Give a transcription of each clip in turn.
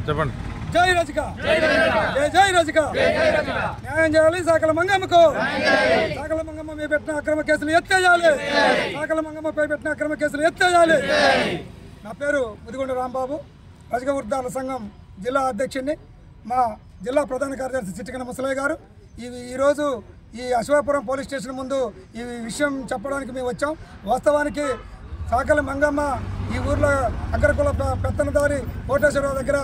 చెప్పండి. జై రజిక, జై రజిక, న్యాయం చేయాలి. సాకల మంగమ్మకు, సాకల మంగమ్మ మీద పెట్టిన అక్రమ కేసులు ఎత్తేయాలి. సాకల మంగమ్మపై పెట్టిన అక్రమ కేసులు ఎత్తేయాలి. నా పేరు ముదిగొండ రాంబాబు, రజక వృద్ధాల సంఘం జిల్లా అధ్యక్షుడిని. మా జిల్లా ప్రధాన కార్యదర్శి చిట్టికన ముసలయ్య గారు ఈరోజు ఈ అశ్వాపురం పోలీస్ స్టేషన్ ముందు ఈ విషయం చెప్పడానికి మేము వచ్చాం. వాస్తవానికి సాకల మంగమ్మ ఈ ఊర్లో అగ్రకుల పెత్తనదారి కోటేశ్వరరావు దగ్గర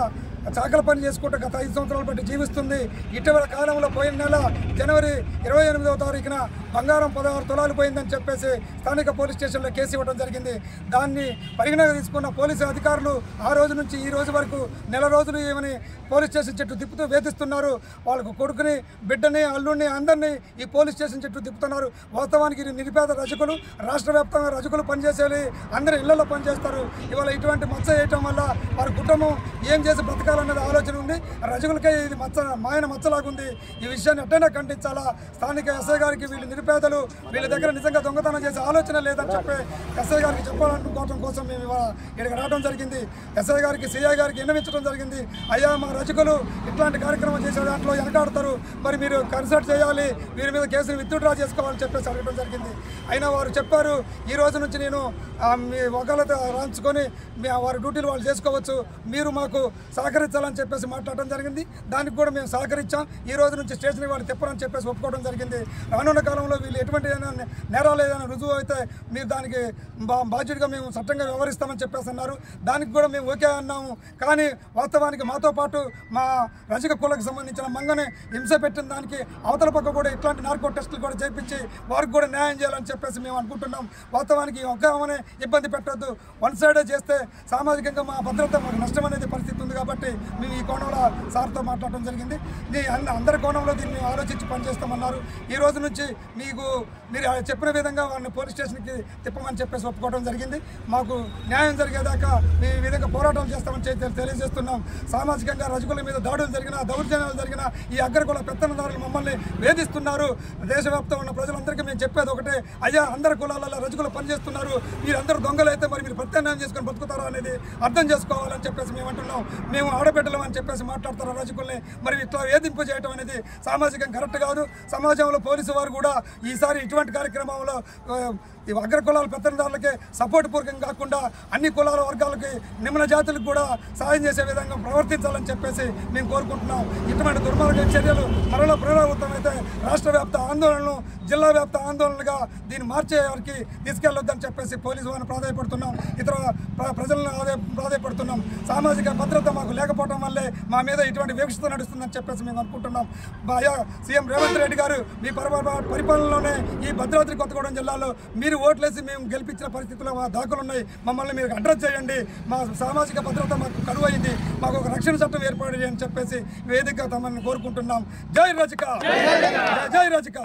చాకల పని చేసుకుంటూ గత 5 సంవత్సరాల బట్టి జీవిస్తుంది. ఇటీవల కాలంలో పోయిన నెల జనవరి 28వ తారీఖున బంగారం 16 తులాలు పోయిందని చెప్పేసి స్థానిక పోలీస్ స్టేషన్లో కేసు ఇవ్వడం జరిగింది. దాన్ని పరిగణన తీసుకున్న పోలీసు అధికారులు ఆ రోజు నుంచి ఈ రోజు వరకు నెల రోజులు ఏమని పోలీస్ స్టేషన్ చుట్టూ తిప్పుతూ వేధిస్తున్నారు. వాళ్ళకు కొడుకుని, బిడ్డని, అల్లుడిని అందరినీ ఈ పోలీస్ స్టేషన్ చుట్టూ తిప్పుతున్నారు. వాస్తవానికి నిరుపేద రజకులు, రాష్ట్ర వ్యాప్తంగా రజకులు పనిచేసేది అందరూ ఇళ్లలో పనిచేస్తారు. ఇవాళ ఇటువంటి మచ్చ వేయటం వల్ల వారి కుటుంబం ఏం చేసి బ్రతకాలన్నది ఆలోచన ఉంది. రజకులకే ఇది మాయన మచ్చలాగుంది. ఈ విషయాన్ని ఎట్టైనా ఖండించాలా. స్థానిక ఎస్ఐ గారికి వీళ్ళు నిరుపేదలు, వీళ్ళ దగ్గర నిజంగా దొంగతనం చేసే ఆలోచన లేదని చెప్పి ఎస్ఐ గారికి చెప్పాలనుకోవడం కోసం మేము ఇవాళ ఇక్కడికి రావడం జరిగింది. ఎస్ఐ గారికి, సిఐ గారికి విన్నవించడం జరిగింది. అయ్యా, మా రజకులు ఇట్లాంటి కార్యక్రమం చేసే దాంట్లో వెనకాడతారు, మరి మీరు కన్సల్ట్ చేయాలి, వీరి మీద కేసులు విత్డ్రా చేసుకోవాలని చెప్పేసి అడగడం జరిగింది. అయినా వారు చెప్పారు, ఈ రోజు నుంచి నేను మీ వకాలత రాయించుకొని వారి డ్యూటీలు వాళ్ళు చేసుకోవచ్చు, మీరు మాకు సహకరించాలని చెప్పేసి మాట్లాడడం జరిగింది. దానికి కూడా మేము సహకరించాం. ఈ రోజు నుంచి స్టేషన్కి వాళ్ళు తిప్పరని చెప్పేసి ఒప్పుకోవడం జరిగింది. రానున్న కాలంలో వీళ్ళు ఎటువంటి నేరాలు ఏదైనా రుజువు అయితే మీరు దానికి బాధ్యతగా మేము చట్టంగా వ్యవహరిస్తామని చెప్పేసి అన్నారు. దానికి కూడా మేము ఓకే అన్నాము. కానీ వాస్తవానికి మాతో పాటు మా రజక కులకు సంబంధించిన మంగని హింస పెట్టిన దానికి అవతల పక్క కూడా ఇట్లాంటి నార్కో టెస్టులు కూడా చేయించి వారికి కూడా న్యాయం చేయాలని చెప్పేసి మేము అనుకుంటున్నాం. వాస్తవానికి ఒక ఆమెనే ఇబ్బంది పెట్టద్దు, వన్ సైడే చేస్తే సామాజికంగా మా భద్రత మాకు నష్టం అనేది పరిస్థితి ఉంది. కాబట్టి మేము ఈ కోణంలో సార్తో మాట్లాడడం జరిగింది. అందరి కోణంలో దీన్ని ఆలోచించి పనిచేస్తామన్నారు. ఈ రోజు నుంచి మీరు చెప్పిన విధంగా వాళ్ళని పోలీస్ స్టేషన్కి తిప్పమని చెప్పేసి ఒప్పుకోవడం జరిగింది. మాకు న్యాయం జరిగేదాకా మేము ఈ విధంగా పోరాటం చేస్తామని తెలియజేస్తున్నాం. సామాజికంగా రజకుల మీద దాడులు జరిగినా, దౌర్జన్యాలు జరిగినా ఈ అగ్రకుల పెత్తనదారులు మమ్మల్ని వేధిస్తున్నారు. దేశవ్యాప్తంగా ఉన్న ప్రజలందరికీ మేము చెప్పేది ఒకటే, అయ్యా, అందరి కులాలలో రజకులు పనిచేస్తున్నారు, మీరందరూ దొంగలైతే మరి మీరు ప్రత్యామ్నాయం చేసుకొని బతుకుతారా అనేది అర్థం చేసుకోవాలని చెప్పేసి మేము అంటున్నాం. మేము ఆడబిడ్డలం అని చెప్పేసి మాట్లాడతారు రజకుల్ని. మరి ఇట్లా వేధింపు చేయడం అనేది సామాజికం కరెక్ట్ కాదు. సమాజంలో పోలీసు వారు కూడా ఈసారి ఇటువంటి కార్యక్రమంలో ఈ అగ్రకులాల పెత్తనదారులకి సపోర్ట్ పూర్వకం కాకుండా అన్ని కులాల వర్గాలకి, నిమ్న జాతులకు కూడా సాయం చేసే విధంగా ప్రవర్తించాలని చెప్పేసి మేము కోరుకుంటున్నాం. ఇటువంటి దుర్మార్గ చర్యలు మరలా పునరావృతమైతే రాష్ట్ర వ్యాప్త ఆందోళనలు, జిల్లా వ్యాప్త ఆందోళనలుగా దీన్ని మార్చే వారికి తీసుకెళ్లొద్దని చెప్పేసి పోలీసు వారిని ప్రాధాయపడుతున్నాం. ఇతర ప్రజలను ప్రాధాయపడుతున్నాం. సామాజిక భద్రత మాకు లేకపోవడం వల్లే మా మీద ఇటువంటి వివక్షత నడుస్తుందని చెప్పేసి మేము అనుకుంటున్నాం. సీఎం రేవంత్ రెడ్డి గారు మీ పరిపాలనలోనే ఈ భద్రాద్రి కొత్తగూడెం జిల్లాలో మీరు ఓట్లేసి మేము గెలిపించిన పరిస్థితుల్లో మా దాఖలు ఉన్నాయి. మమ్మల్ని మీరు అడ్రస్ చేయండి. మా సామాజిక భద్రత మాకు కరువైంది, మాకు ఒక రక్షణ చట్టం ఏర్పాటు చేయని చెప్పేసి వేదికగా తమని కోరుకుంటున్నాం. జై రజిక, జై రజిక.